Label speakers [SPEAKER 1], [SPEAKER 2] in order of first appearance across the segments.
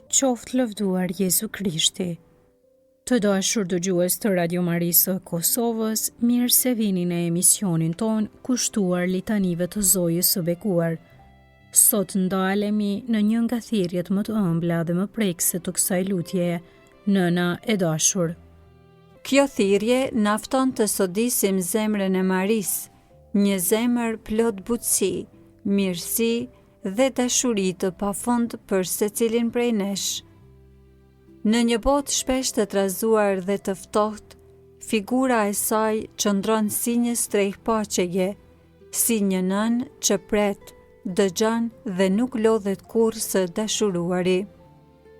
[SPEAKER 1] Qoftë lëvduar Jezu Krishti. Të dashur dëgjues të Radio Marisë së Kosovës, mirë se vini në emisionin ton kushtuar litanive të Zojës së bekuar. Sot ndalemi në një nga thirrjet më të ëmbla dhe më prekse të kësaj lutje, Nëna e dashur.
[SPEAKER 2] Kjo thirrje na fton të sodisim zemrën e Marisë, një zemër plot butësi, mirësi dhe dashuri të pafund për secilin prej nesh. Në një botë shpesh të trazuar dhe të ftohtë, figura e saj qëndron si një strehë paqeje, si një nënë që pret, dëgjon dhe nuk lodhet kurrë së dashuruari.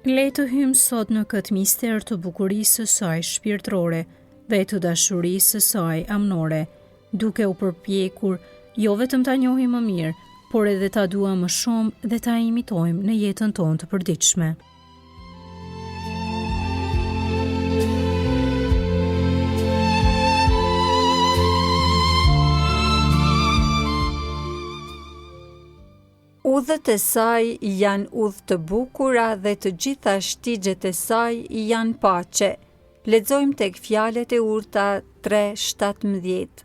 [SPEAKER 1] Le të hymë sot në këtë mister të bukurisë së saj shpirtërore dhe të dashurisë së saj amnore, duke u përpjekur jo vetëm ta njohim më mirë, por edhe ta duam më shumë dhe ta imitojmë në jetën tonë të përditshme.
[SPEAKER 2] Udhët e saj janë udhë të bukura dhe të gjitha shtigjet e saj janë paqe. Lexojmë tek Fjalët e Urta 3:17.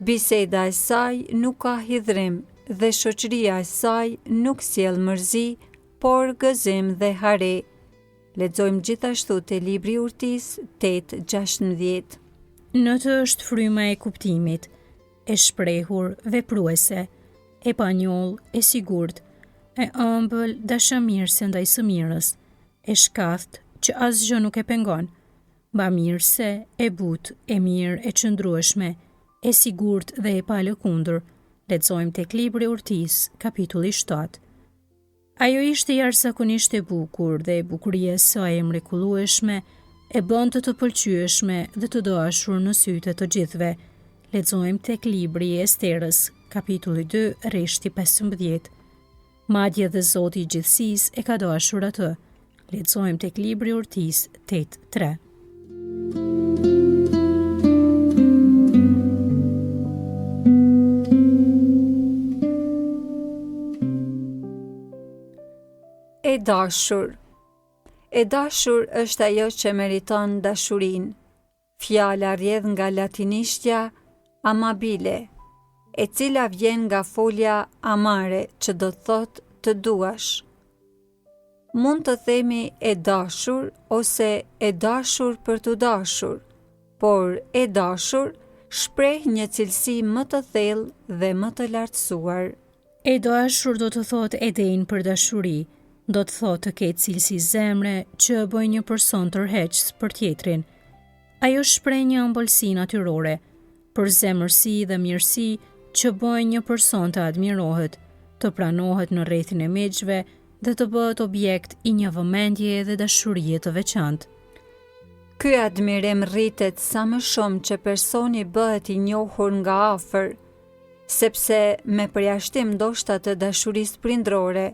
[SPEAKER 2] Biseda e saj nuk ka hidhrim dhe shoqëria e saj nuk sjell mërzi, por gëzim dhe hare. Lexojmë gjithashtu te Libri i Urtisë 8:16.
[SPEAKER 1] Në të është fryma e kuptimit, e shprehur, vepruese, e panjoll, e sigurt, e ëmbël, dashamirëse ndaj së mirës, e shkathtë që asgjë nuk e pengon, bamirëse, e butë, e mirë, e qëndrueshme, e sigurt dhe e palëkundur. Lexojmë tek Libri i Urtisë, kapitulli 7. Ajo ishte jashtëzakonisht e bukur dhe bukuria e saj e mrekullueshme e bënte të pëlqyeshme dhe të dashur në sytë të gjithëve. Lexojmë tek Libri i Esterës, kapitulli 2, rreshti 15. Madje dhe Zoti i gjithësisë e ka dashur atë. Lexojmë tek Libri i Urtisë 8:3.
[SPEAKER 2] E dashur. E dashur është ajo që meriton dashurinë. Fjala rrjedh nga latinishtja amabile, e cila vjen nga folja amare, që do të thotë të duash. Mund të themi e dashur ose e dashur për të dashur, por e dashur shpreh një cilësi më të thellë dhe më të lartësuar.
[SPEAKER 1] E dashur do të thotë e denjë për dashuri, do të thotë të ketë cilësi zemre që e bëjnë një person tërheqës për tjetrin. Ajo shpreh një ëmbëlsi natyrore, për zemërsi dhe mirësi që bëjnë një person të admirohet, të pranohet në rrethin e miqve dhe të bëhet objekt i një vëmendje dhe dashurie të veçantë.
[SPEAKER 2] Ky admirim rritet sa më shumë që personi bëhet i njohur nga afër, sepse me përjashtim ndoshta të dashurisë prindrore,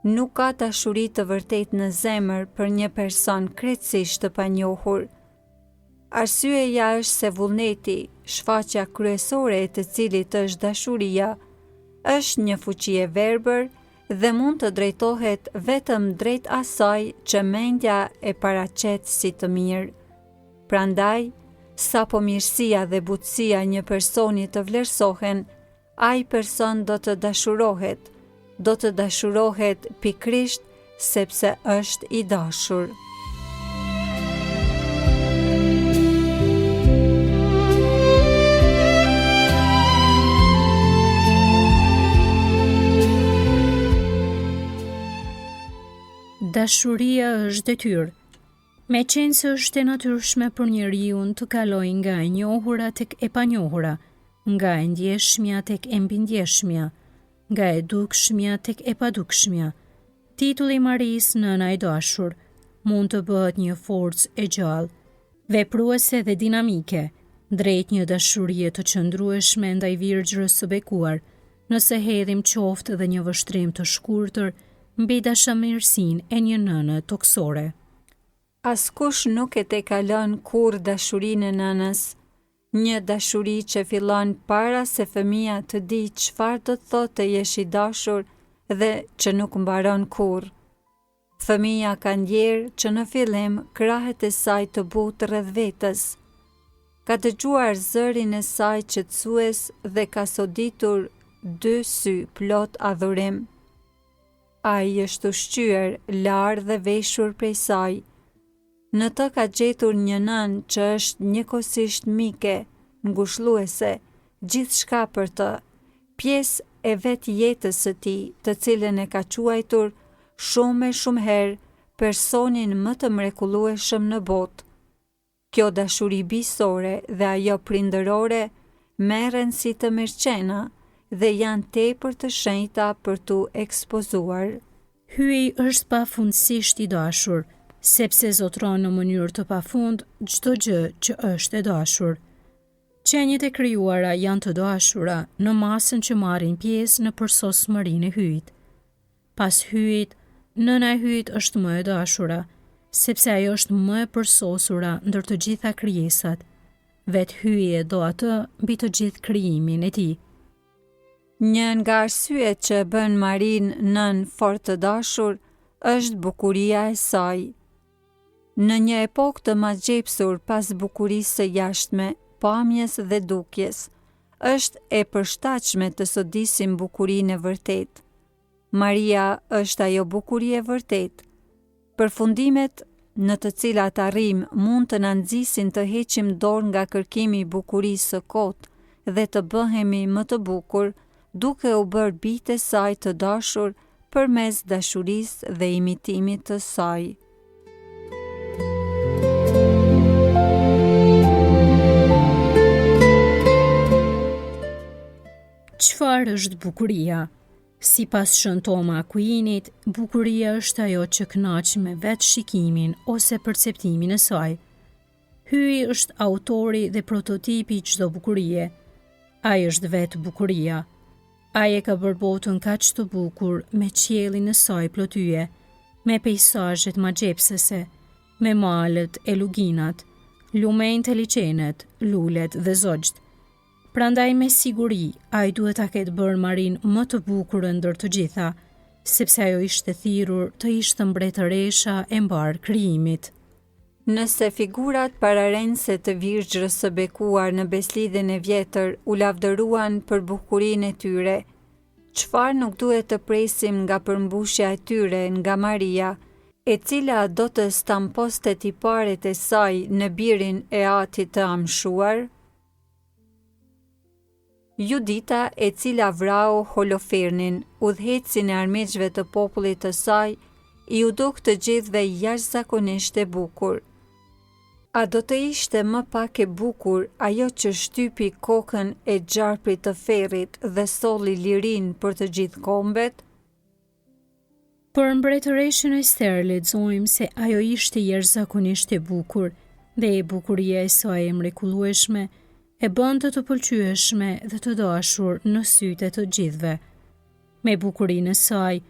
[SPEAKER 2] nuk ka dashuri të vërtetë në zemër për një person krejtësisht të panjohur. Arsyeja është se vullneti, shfaqja kryesore e të cilit është dashuria, është një fuqi e verbër dhe mund të drejtohet vetëm drejt asaj që mendja e paraqet si të mirë. Prandaj, sapo mirësia dhe butësia një personi të vlerësohen, ai person do të dashurohet pikrisht sepse është i dashur.
[SPEAKER 1] Dashuria është detyrë. Me qenë se është e natyrshme për njeriu të kalojë nga e njohura tek e panjohura, nga e ndjeshmja tek e mbindjeshmja, nga e dukshmja tek e padukshmja, titulli i Marisë Nëna e dashur mund të bëhet një forcë e gjallë, vepruese dhe dinamike, drejt një dashurie të qëndrueshme ndaj Virgjërës së bekuar, nëse hedhim qoftë dhe një vështrim të shkurtër mbi dashamirësinë e një nëne toksore.
[SPEAKER 2] Askush nuk e tekalon kurrë dashurinë e nënës, një dashuri që fillon para se fëmia të di çfarë do të thotë të jesh i dashur dhe që nuk mbaron kurrë. Fëmia ka ndjerë që në fillim krahet e saj të butë rreth vetës. Ka dëgjuar zërin e saj qetësues dhe ka soditur 2 sy plot adhurim. Ai është ushqyer, larë dhe veshur prej saj. Në të ka gjetur një nënë që është njëkohësisht mike, ngushëlluese, gjithçka për të, pjesë e vetë jetës së tij, të cilën e ka quajtur shumë e shumë herë personin më të mrekullueshëm në botë. Kjo dashuri bisore dhe ajo prindërore merren si të mirëqena dhe janë tepër të shenjta për t'u ekspozuar.
[SPEAKER 1] Hyi është pafundësisht i dashur, sepse zotron në mënyrë të pafund çdo gjë që është e dashur. Qenjët e krijuara janë të dashura në masën që marrin pjesë në përsosmërinë e hyjit. Pas hyjit, nëna e hyjit është më e dashura, sepse ajo është më e përsosura ndër të gjitha krijesat. Vetë hyji e do atë mbi të gjithë krijimin e tij.
[SPEAKER 2] Një nga arsyet që bën Marin nën fort të dashur është bukuria e saj. Në një epokë të magjepsur pas bukurisë së jashtme, pamjes dhe dukjes, është e përshtatshme të sodisim bukurinë e vërtetë. Maria është ajo bukuri e vërtetë. Përfundimet në të cilat arrim mund të na nxisin të heqim dorë nga kërkimi i bukurisë së kotë dhe të bëhemi më të bukur, duke u bërë bijtë e saj të dashur përmes dashurisë dhe imitimit të saj.
[SPEAKER 1] Çfarë është bukuria? Sipas Shën Toma Akuinit, bukuria është ajo që kënaq me vetë shikimin ose perceptimin e saj. Hyi është autori dhe prototipi i çdo bukurie. Ai është vetë bukuria. Ai e ka bërë botën kaq të bukur me qiellin e saj plotyje, me peizazhet magjepsese, me malët e luginat, lumenjtë e liçenet, lulet dhe zogjt. Prandaj me siguri, ai duhet ta ketë bërë Marin më të bukur ndër të gjitha, sepse ajo ishte thirrur të ishte mbretëresha e mbar krijimit.
[SPEAKER 2] Nëse figurat pararense të Virgjës së bekuar në beslidhjen e vjetër u lavdëruan për bukurinë e tyre, çfarë nuk duhet të presim nga përmbushja e tyre nga Maria, e cila do të stamposte tiparet e saj në birin e Atit të amshuar? Judita, e cila vrau Holofernin, udhëhecin e armiqve të popullit të saj, i u duk të gjithëve jashtëzakonisht e bukur. A do të ishte më pak e bukur ajo që shtypi kokën e gjarprit të ferrit dhe solli lirin për të gjithë kombet?
[SPEAKER 1] Për mbretëreshën Ester lexojmë se ajo ishte jashtëzakonisht e bukur dhe bukuria e saj e mrekullueshme e bënte të pëlqyeshme dhe të dashur në sytë e të gjithëve. Me bukurinë e saj,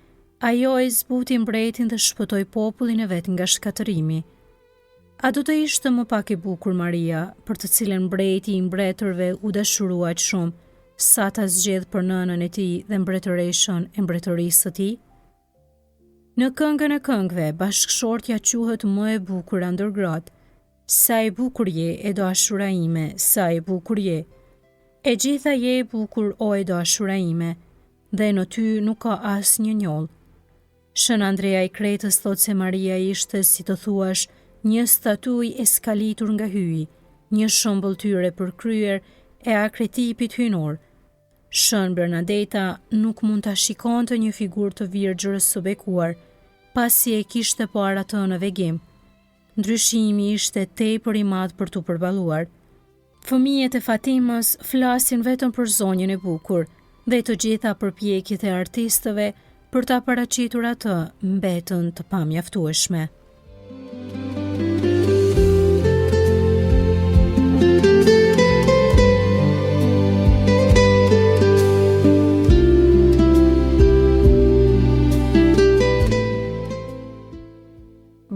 [SPEAKER 1] ajo e zbuti mbretin dhe shpëtoi popullin e vet nga shkatërimi. A do të ishte më pak e bukur Maria, për të cilën mbreti i mbretërve u dashurua aq shumë, sa ta zgjedh për nënën e tij dhe mbretëreshën e mbretërisë së tij? Në këngën e këngëve, bashkëshortja quhet më e bukur ndër gratë. Sa e bukur je, e dashura ime, sa e bukur je. E gjitha je e bukur, o e dashura ime, dhe në ty nuk ka asnjë njoll. Shën Andrea i Kretës thot se Maria ishte, si të thuash, një statuj e skalitur nga hyi, një shembull tyre përkryer e akretipit hynor. Shën Bernadeta nuk mund ta shikonte një figurë të Virgjës së bekuar, pasi e kishte parë atë në vegim. Ndryshimi ishte tepër i madh për t'u përballuar. Fëmijët e Fatimës flasin vetëm për zonjën e bukur dhe të gjitha përpjekjet e artistëve për ta paraqitur atë mbetën të pamjaftueshme.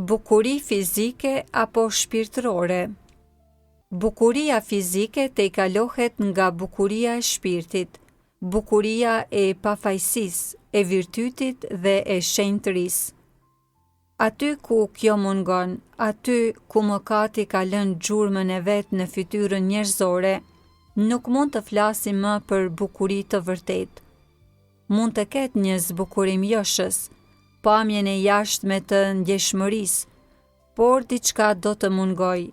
[SPEAKER 2] Bukuri fizike apo shpirtërore? Bukuria fizike tejkalohet nga bukuria e shpirtit, bukuria e pafajësisë, e virtytit dhe e shenjtërisë. Aty ku kjo mungon, aty ku mëkati ka lënë gjurmën e vet në fytyrën njerëzore, nuk mund të flasim më për bukuri të vërtet. Mund të ketë një zbukurim joshës, pamjen e jashtme të ndjeshmërisë, por diçka do të mungoj.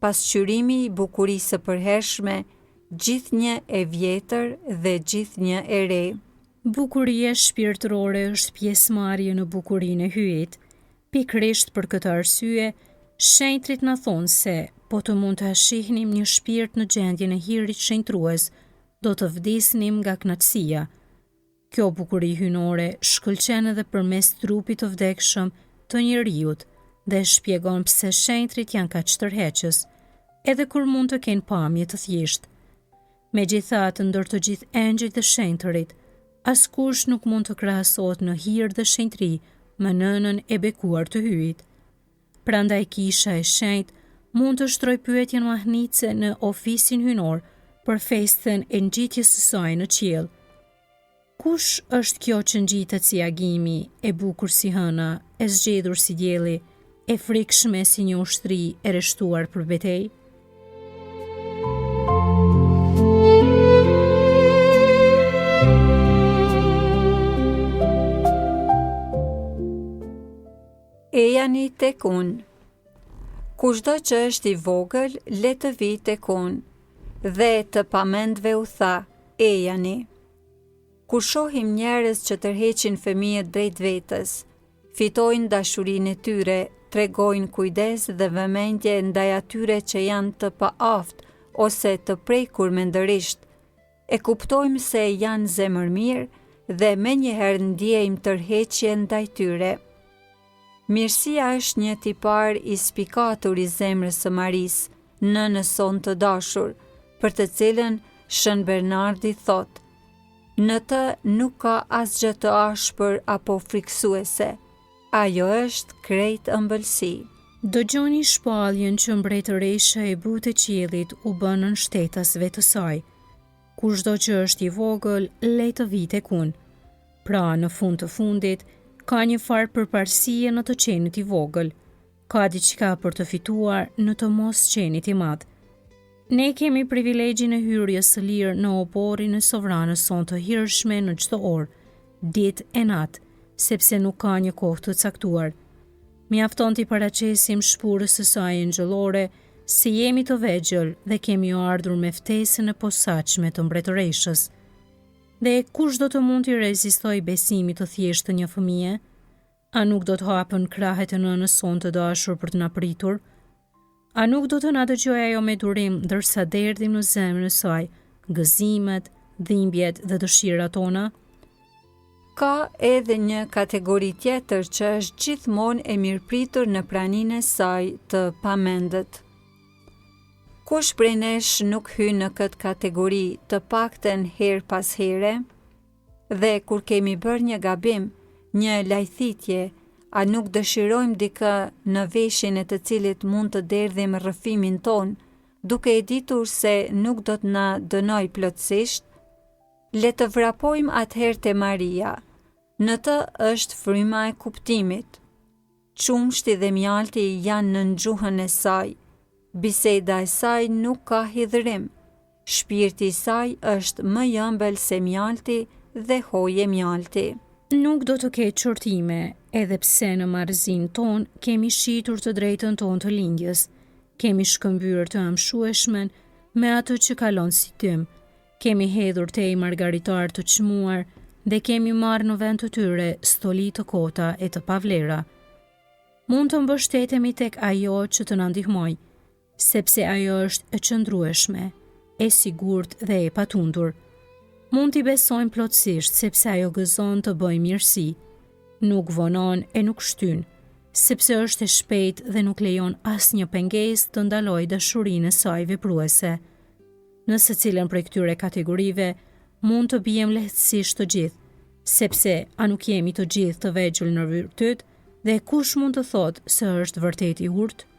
[SPEAKER 2] Pasqyrimi i bukurisë së përhershme, gjithnjë e vjetër dhe gjithnjë e re.
[SPEAKER 1] Bukuria shpirtërore është pjesëmarrje në bukurinë e hyjit. Pikërisht për këtë arsye, shenjtrit na thonë se po të mund të shihnim një shpirt në gjendjen e hirit shenjtrues, do të vdisnim nga kënaqësia. Kjo bukuri hynore shkëlqen edhe përmes trupit të vdekshëm të njeriut dhe shpjegon pse shenjtrit janë kaq tërheqës, edhe kur mund të kenë pamje të thjeshtë. Megjithatë, ndër të gjithë engjëjt e shenjtërit, askush nuk mund të krahasohet në hir dhe shenjtëri me nënën e bekuar të hyjit. Prandaj kisha e shenjtë mund të shtroj pyetjen mahnitse në ofisin hynor për festën e ngjitjes së saj në qiell. Kush është kjo që ngjitet si agimi, e bukur si hëna, e zgjedhur si dielli, e frikshme si një ushtri e rreshtuar për betejë?
[SPEAKER 2] Ejani tek unë. Kushdo që është i vogël, le të vi tek unë, dhe të pamendve u tha, ejani. Kur shohim njerëz që tërheqin fëmijët drejt vetës, fitojnë dashurinë e tyre, tregojnë kujdes dhe vëmendje ndaj atyre që janë të paaft ose të prekur mendërisht, e kuptojmë se janë zemër mirë dhe menjëherë ndjejmë tërheqje ndaj tyre. Mirësia është një tipar i spikatur i zemrës së Marisë, nënës sonë të dashur, për të cilën Shën Bernardi thotë: në të nuk ka asgjë të ashpër apo friksuese. Ajo është krejt ëmbëlsi.
[SPEAKER 1] Dëgjoni shpalljen që mbretëresha e butë e qiellit u bënën shtetasve të saj. Kushdo që është i vogël, le të vi tek unë. Pra, në fund të fundit, ka një farë përparësie në të qenit i vogël. Ka diçka për të fituar në të mos qenit i madh. Ne kemi privilegjin e hyrjes së lirë në oborin e sovranës sonë të hirshme në çdo orë, ditë e natë, sepse nuk ka një kohë të caktuar. Mjafton t'i paraqesim shpurës së saj engjëllore se jemi të vegjël dhe kemi ardhur me ftesën e posaçme të mbretëreshës. Dhe kush do të mund t'i rezistoj besimit të thjeshtë të një fëmije? A nuk do të hapën krahet e nënës sonë të dashur për të na pritur? A nuk do të na dëgjojë ajo me durim ndërsa derdhim në zemrën e saj gëzimet, dhimbjet dhe dëshirat tona?
[SPEAKER 2] Ka edhe një kategori tjetër që është gjithmonë e mirëpritur në praninë e saj të pamendët. Kush prej nesh nuk hyn në këtë kategori të paktën herë pas here? Dhe kur kemi bërë një gabim, një lajthitje, a nuk dëshirojmë dikë në veshin e të cilit mund të derdhim rrëfimin ton, duke e ditur se nuk do të na dënoj plotësisht? Le të vrapojmë atëherë te Maria. Në të është fryma e kuptimit. Qumshti dhe mjalti janë në gjuhën e saj. Biseda e saj nuk ka hidhërim. Shpirti i saj është më i ëmbël se mjalti dhe hoje mjalti.
[SPEAKER 1] Nuk do të ketë çortime, edhe pse në marrëzinë ton kemi shitur të drejtën ton të lindjes. Kemi shkëmbyer të amshueshmen me atë që kalon si tym. Kemi hedhur tej margaritar të çmuar dhe kemi marrë në vend të tyre stoli të kota e të pavlera. Mund të mbështetemi tek ajo që të na ndihmoj, sepse ajo është e qëndrueshme, e sigurt dhe e patundur. Mund t'i besojmë plotësisht sepse ajo gëzon të bëjë mirësi, nuk vonon e nuk shtyn, sepse është e shpejtë dhe nuk lejon asnjë pengesë të ndalojë dashurinë e saj vepruese. Në secilën prej këtyre kategorive mund të bijem lehtësisht të gjithë, sepse a nuk jemi të gjithë të vegjël në virtyt dhe kush mund të thotë se është vërtet i urtë?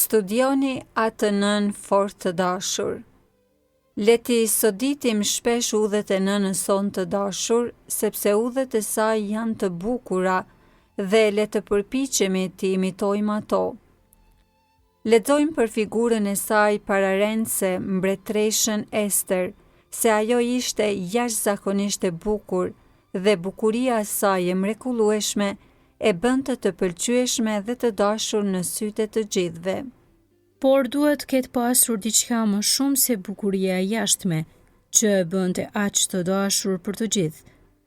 [SPEAKER 2] Studioni atë nën fort të dashur. Leti soditim shpesh udhët e nënës son të dashur, sepse udhët e saj janë të bukura dhe le të përpiqemi të imitojmë ato. Lexojmë për figurën e saj pararense mbretëreshën Ester, se ajo ishte jashtëzakonisht e bukur dhe bukuria e saj e mrekullueshme e bënte të pëlqyeshme dhe të dashur në sytë të gjithëve.
[SPEAKER 1] Por duhet ketë pasur diçka më shumë se bukuria e jashtme, që e bënte aq të dashur për të gjithë,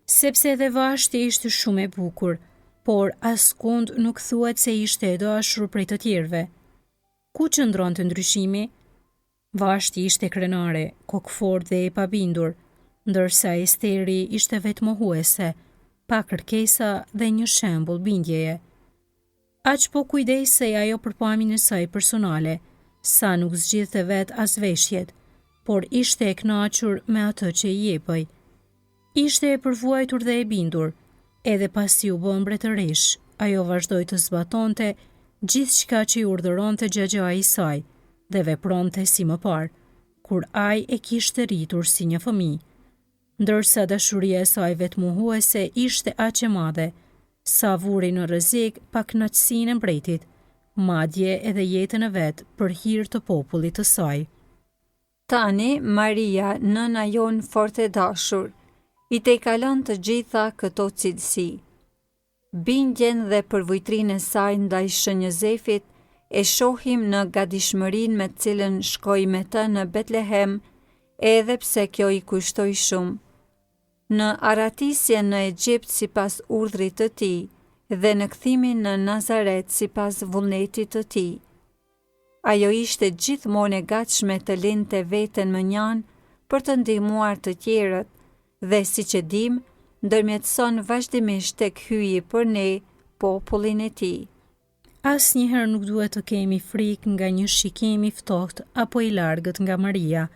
[SPEAKER 1] sepse edhe Vashti ishte shumë e bukur, por askund nuk thuhet se ishte e dashur prej të tjerëve. Ku qëndronte ndryshimi? Vashti ishte krenare, kokfort dhe e pabindur, ndërsa Esteri ishte vetmohuese, pa kërkesa dhe një shembull bindjeje. Aq po kujdesej ajo për pamjen e saj personale, sa nuk zgjidhte vet as veshjet, por ishte e kënaqur me atë që i jepej. Ishte e përvuajtur dhe e bindur, edhe pasi u bë mbretëresh, ajo vazhdoi të zbatonte gjithçka që i urdhëronte xhaxhai i saj dhe vepronte si më parë, kur ai e kishte rritur si një fëmijë. Ndërsa dashuria e saj vetmohuese ishte aq e madhe, sa vuri në rrezik pa kënaqësinë e mbretit, madje edhe jetën e vet për hir të popullit të saj.
[SPEAKER 2] Tani Maria, nëna jon fort e dashur, i tejkalon të gjitha këto cilësi. Bindjen dhe përvojtrinë e saj ndaj shën Jozefit e shohim në gatishmërinë me të cilën shkoi me të në Betlehem, edhe pse kjo i kushtoi shumë. Në aratisje në Egjipt sipas urdhrit të tij dhe në kthimin në Nazaret sipas vullnetit të tij. Ajo ishte gjithmonë e gatshme të lindte veten më njan për të ndihmuar të tjerët dhe siç e dim, ndërmjetëson vazhdimisht tek hyi për ne, popullin e tij.
[SPEAKER 1] Asnjëherë nuk duhet të kemi frikë nga një shikim i ftohtë apo i largët nga Maria,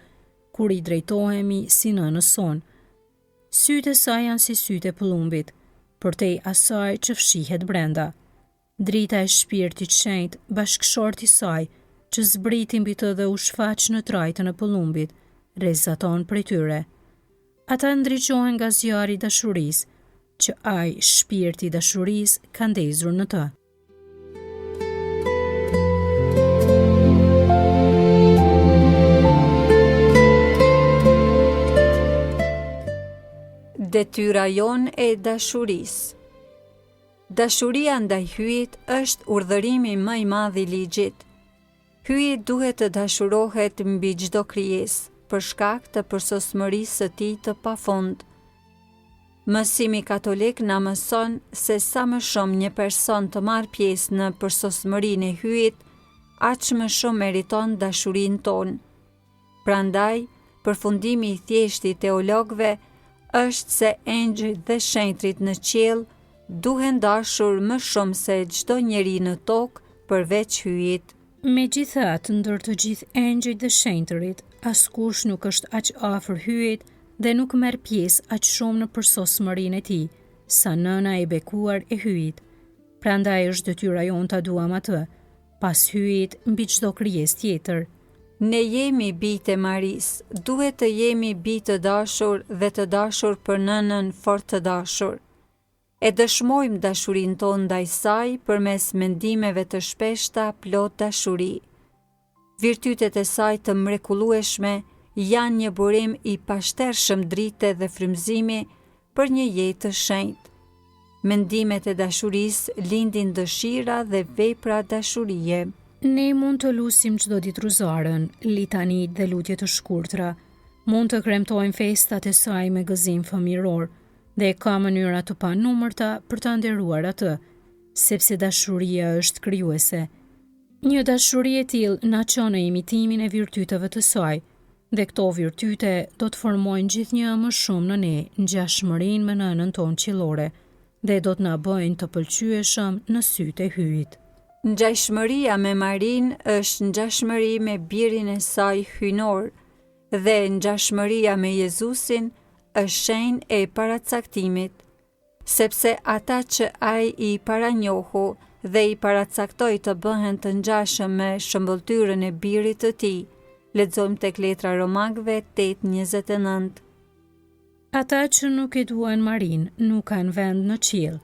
[SPEAKER 1] kur i drejtohemi si nënës son. Sytë e saj janë si sytë e pëllumbit, përtej asaj që fshihet brenda. Drita e shpirtit shenjtë, bashkëshorti i saj, që zbriti mbi të dhe u shfaq në trajtën e pëllumbit, rrezaton prej tyre. Ata ndriçohen nga zjarri i dashurisë, që ai, shpirti i dashurisë, ka ndezur në të.
[SPEAKER 2] Detyra jon e dashurisë. Dashuria ndaj hyjit është urdhërimi më i madh i ligjit. Hyji duhet të dashurohet mbi çdo krijesë, për shkak të përsosmërisë së tij të pafund. Mësimi katolik na mëson se sa më shumë një person të marr pjesë në përsosmërinë e hyjit, aq më shumë meriton dashurinë tonë. Prandaj, përfundimi i thjeshtë i teologëve është se engjëjt dhe shenjtrit në qiell duhen dashur më shumë se çdo njeri në tokë përveç hyjit.
[SPEAKER 1] Megjithatë, ndër të gjithë engjëjt dhe shenjtërit, askush nuk është aq afër hyjit dhe nuk merr pjesë aq shumë në përsosmërinë e tij, sa nëna e bekuar e hyjit. Prandaj është detyra jonë ta duam atë, pas hyjit mbi çdo krijesë tjetër.
[SPEAKER 2] Ne jemi bijtë e Maris, duhet të jemi bijtë të dashur dhe të dashur për nënën fort të dashur. E dëshmojmë dashurinë tonë ndaj saj përmes mendimeve të shpeshta plot dashuri. Virtytet e saj të mrekullueshme janë një burim i pashtershëm drite dhe frymëzimi për një jetë të shenjtë. Mendimet e dashurisë lindin dëshira dhe vepra dashurie.
[SPEAKER 1] Ne mund të lusim çdo ditë ruzaren, litanit dhe lutje të shkurtra. Mund të kremtojmë festat e saj me gëzim fëmijëror dhe ka mënyra të panumërta për ta nderuar atë, sepse dashuria është krijuese. Një dashuri e tillë na çon në imitimin e virtyteve të saj, dhe këto virtyte do të formojnë gjithnjë më shumë në ne, ngjashmërinë me nënën tonë qiellore, dhe do të na bëjnë të pëlqyeshëm në sytë e hyjit.
[SPEAKER 2] Ngjashmëria me Marin është ngjashmëri me birin e saj hyjnor, dhe ngjashmëria me Jezusin është shenjë e paracaktimit, sepse ata që ai i paranjohu dhe i paracaktoi të bëhen të ngjashëm me shëmbulltyrën e birit të tij. Lexojmë tek letra Romakëve 8:29.
[SPEAKER 1] Ata që nuk e duan Marin nuk kanë vend në qiell,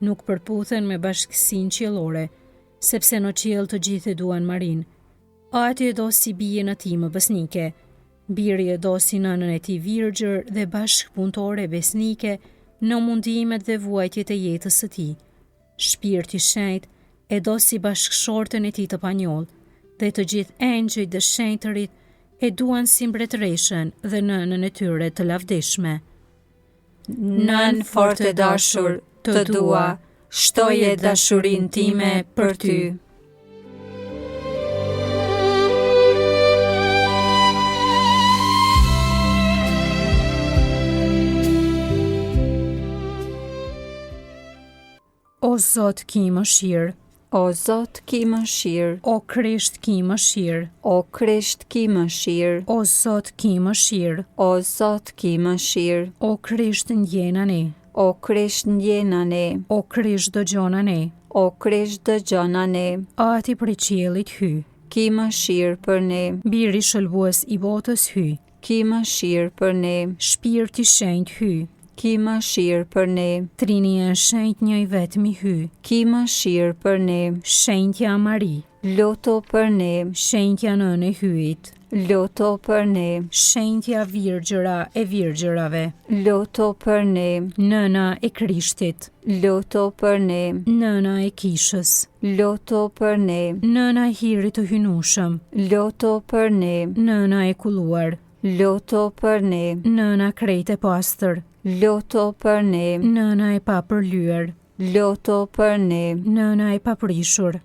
[SPEAKER 1] nuk përputhen me bashkësinë qiellore, sepse në qiell të gjithë e duan Marin. Ati e do si bijen e tij më besnike, biri e do si nënën e tij virgjër dhe bashkëpunëtore besnike në mundimet dhe vuajtjet e jetës së tij. Shpirti Shenjtë e do si bashkëshortën e tij të panjoll, dhe të gjithë engjëjt dhe shenjtërit e duan si mbretëreshen dhe nënën e tyre të lavdishme.
[SPEAKER 2] Nën fort e dashur, të dua, shtoje dashurinë time për ty.
[SPEAKER 1] O Zot, ki mëshirë.
[SPEAKER 2] O Zot, ki mëshirë.
[SPEAKER 1] O Krisht, ki mëshirë.
[SPEAKER 2] O Krisht, ki mëshirë.
[SPEAKER 1] O Zot, ki mëshirë.
[SPEAKER 2] O Zot, ki mëshirë.
[SPEAKER 1] O Krisht, ndjena ne.
[SPEAKER 2] O Krisht, ndjena ne.
[SPEAKER 1] O Krisht, dëgjona ne.
[SPEAKER 2] O Krisht, dëgjona ne.
[SPEAKER 1] Ati prej qiellit hy.
[SPEAKER 2] Ki mëshirë për ne.
[SPEAKER 1] Biri shëlbues i botës hy.
[SPEAKER 2] Ki mëshirë për ne.
[SPEAKER 1] Shpirti Shenjtë hy.
[SPEAKER 2] Ki mëshirë për ne.
[SPEAKER 1] Trinia e Shenjtë njëi vetmi hy.
[SPEAKER 2] Ki mëshirë për ne.
[SPEAKER 1] Shenjtja Mari.
[SPEAKER 2] Loto për ne.
[SPEAKER 1] Shenjtja nënë e hyjit.
[SPEAKER 2] Loto për ne.
[SPEAKER 1] Shenjtja virgjëra e virgjërave.
[SPEAKER 2] Loto për ne.
[SPEAKER 1] Nëna e Krishtit.
[SPEAKER 2] Loto për ne.
[SPEAKER 1] Nëna e kishës.
[SPEAKER 2] Loto për ne.
[SPEAKER 1] Nëna e hirit të hynushëm.
[SPEAKER 2] Loto për ne.
[SPEAKER 1] Nëna e kulluar.
[SPEAKER 2] Loto për ne.
[SPEAKER 1] Nëna krejt e pastër.
[SPEAKER 2] Loto për ne.
[SPEAKER 1] Nëna e papërlyer.
[SPEAKER 2] Loto për ne.
[SPEAKER 1] Nëna e paprishur.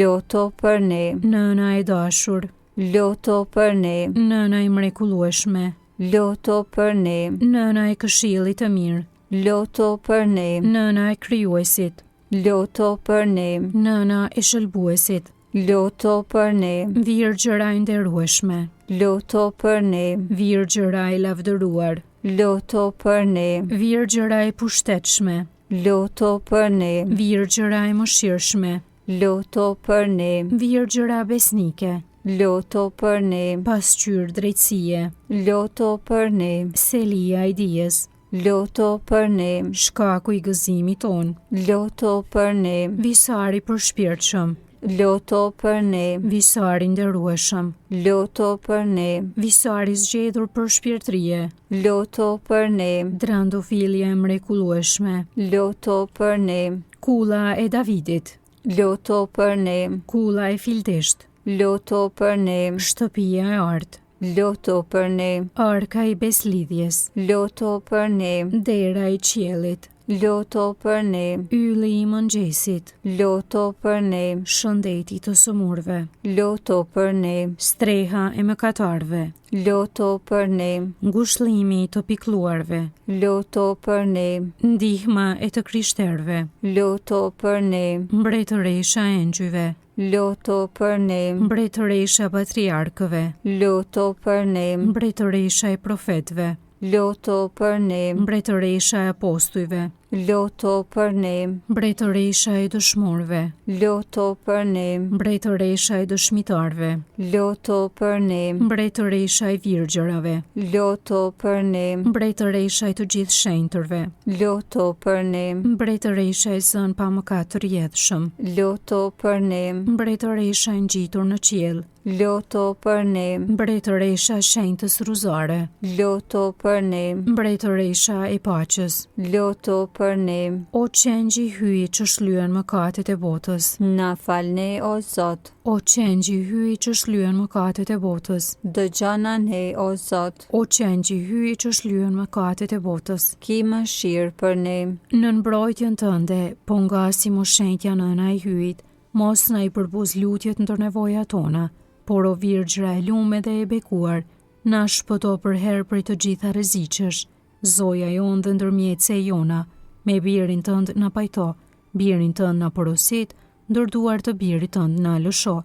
[SPEAKER 2] Loto për ne.
[SPEAKER 1] Nëna e dashur.
[SPEAKER 2] Loto për ne.
[SPEAKER 1] Nëna e mrekullueshme.
[SPEAKER 2] Loto për ne.
[SPEAKER 1] Nëna e këshillit të mirë.
[SPEAKER 2] Loto për ne.
[SPEAKER 1] Nëna e krijuesit.
[SPEAKER 2] Loto për ne.
[SPEAKER 1] Nëna e shëlbuesit.
[SPEAKER 2] Loto për ne.
[SPEAKER 1] Virgjëra e nderueshme.
[SPEAKER 2] Loto për ne.
[SPEAKER 1] Virgjëra e lavdëruar.
[SPEAKER 2] Loto për ne.
[SPEAKER 1] Virgjëra e pushtetshme.
[SPEAKER 2] Loto për ne.
[SPEAKER 1] Virgjëra e mëshirshme.
[SPEAKER 2] Loto për ne.
[SPEAKER 1] Virgjëra besnike.
[SPEAKER 2] Loto për ne.
[SPEAKER 1] Pasqyrë drejtësie.
[SPEAKER 2] Loto për ne.
[SPEAKER 1] Selia e dijes.
[SPEAKER 2] Loto për ne.
[SPEAKER 1] Shkaku i gëzimit ton.
[SPEAKER 2] Loto për ne.
[SPEAKER 1] Visari përshpirtshëm.
[SPEAKER 2] Loto për ne.
[SPEAKER 1] Visari nderueshëm.
[SPEAKER 2] Loto për ne.
[SPEAKER 1] Visari zgjedhur për shpirtërie.
[SPEAKER 2] Loto për ne.
[SPEAKER 1] Drandofilja e mrekullueshme.
[SPEAKER 2] Loto për ne.
[SPEAKER 1] Kulla e Davidit.
[SPEAKER 2] Loto për ne.
[SPEAKER 1] Kulla e Fildisht.
[SPEAKER 2] Loto për ne.
[SPEAKER 1] Shtëpia e artë.
[SPEAKER 2] Loto për ne.
[SPEAKER 1] Arka i beslidhjes.
[SPEAKER 2] Loto për ne.
[SPEAKER 1] Dera i qiellit.
[SPEAKER 2] Loto për ne.
[SPEAKER 1] Ylli i mëngjesit.
[SPEAKER 2] Loto për ne.
[SPEAKER 1] Shëndeti të sëmurve.
[SPEAKER 2] Loto për ne.
[SPEAKER 1] Streha e mëkatarve.
[SPEAKER 2] Loto për ne.
[SPEAKER 1] Ngushëllimi i të pikluarve.
[SPEAKER 2] Loto për ne.
[SPEAKER 1] Ndihma e të krishterëve.
[SPEAKER 2] Loto për ne.
[SPEAKER 1] Mbretëresha e engjëjve.
[SPEAKER 2] Loto për ne.
[SPEAKER 1] Mbretëresha patriarkëve.
[SPEAKER 2] Loto për ne.
[SPEAKER 1] Mbretëresha e profetëve.
[SPEAKER 2] Loto për ne.
[SPEAKER 1] Mbretëresha e apostujve.
[SPEAKER 2] Loto për ne.
[SPEAKER 1] Mbretëresha e dëshmorëve.
[SPEAKER 2] Loto për ne.
[SPEAKER 1] Mbretëresha e dëshmitarëve.
[SPEAKER 2] Loto për ne.
[SPEAKER 1] Mbretëresha e virgjërave.
[SPEAKER 2] Loto për ne.
[SPEAKER 1] Mbretëresha e të gjithë shenjtërve.
[SPEAKER 2] Loto për ne.
[SPEAKER 1] Mbretëresha e zën pa mëkat të rjedhshëm.
[SPEAKER 2] Loto për ne.
[SPEAKER 1] Mbretëresha e ngjitur në qiell.
[SPEAKER 2] Loto për ne.
[SPEAKER 1] Mbretëresha e shenjtës ruzare.
[SPEAKER 2] Loto për ne.
[SPEAKER 1] Mbretëresha e paqes.
[SPEAKER 2] Loto për ne.
[SPEAKER 1] O qengji hyj që shlyen mëkatet e botës.
[SPEAKER 2] Na fal ne, o Zot.
[SPEAKER 1] O qengji hyj që shlyen mëkatet e botës.
[SPEAKER 2] Dëgjona ne, o Zot.
[SPEAKER 1] O qengji hyj që shlyen mëkatet e botës.
[SPEAKER 2] Ki mëshirë për ne.
[SPEAKER 1] Në mbrojtjen tënde, po nga si moshenjtja nëna e hyjit, mos na i përbuz lutjet ndër nevojat tona, por o Virgjëra e lume dhe e bekuar, na shpëto për herë prej të gjitha rreziqesh. Zoja jonë dhe ndërmjetëse jona, me birin tënd na pajto, birin tënd na porosit, ndërduar të birit tënd na lësho.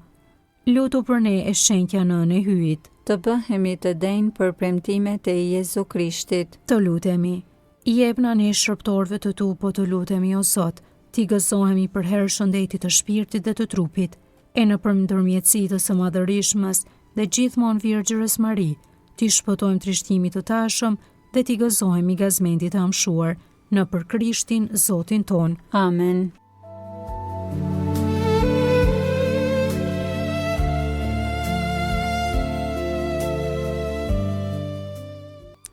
[SPEAKER 1] Lutu për ne e shenjtja nënë e hyjit.
[SPEAKER 2] Të bëhemi të denjë për premtimet e Jezu Krishtit.
[SPEAKER 1] Të lutemi. Jepna ne shërptorëve të tu, po të lutemi o Zot, Ti gëzohemi për herë shëndetit të shpirtit dhe të trupit, e në përmëndërmjetësi të së madhërishmës dhe gjithmonë Virgjërës Mari, ti shpëtojmë trishtimit të tashëm dhe ti gëzohemi gazmendit të amshuar, në për Krishtin Zotin ton.
[SPEAKER 2] Amen.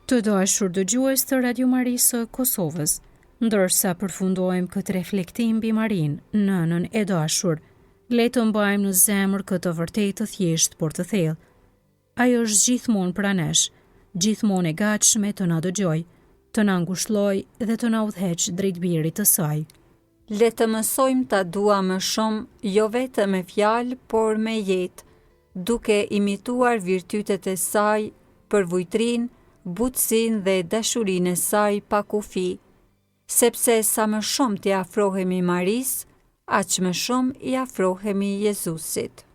[SPEAKER 1] Të dashur dëgjues të Radio Marisë Kosovës, ndërsa përfundojmë këtë reflektim mbi Marin, nënën e dashur, le të mbajmë në zemër këtë vërtet të thjesht por të thellë. Ajo është gjithmonë pranesh, gjithmonë e gatshme të na dëgjoj, të na ngushëllojë dhe të na udhëheq drejt birit të saj.
[SPEAKER 2] Le të mësojmë ta dua më shumë, jo vetëm me fjalë, por me jetë, duke imituar virtytet e saj, përvojtrinë, butësinë dhe dashurinë e saj pa kufi, sepse sa më shumë t'i afrohemi Marisë, aq më shumë i afrohemi Jezusit.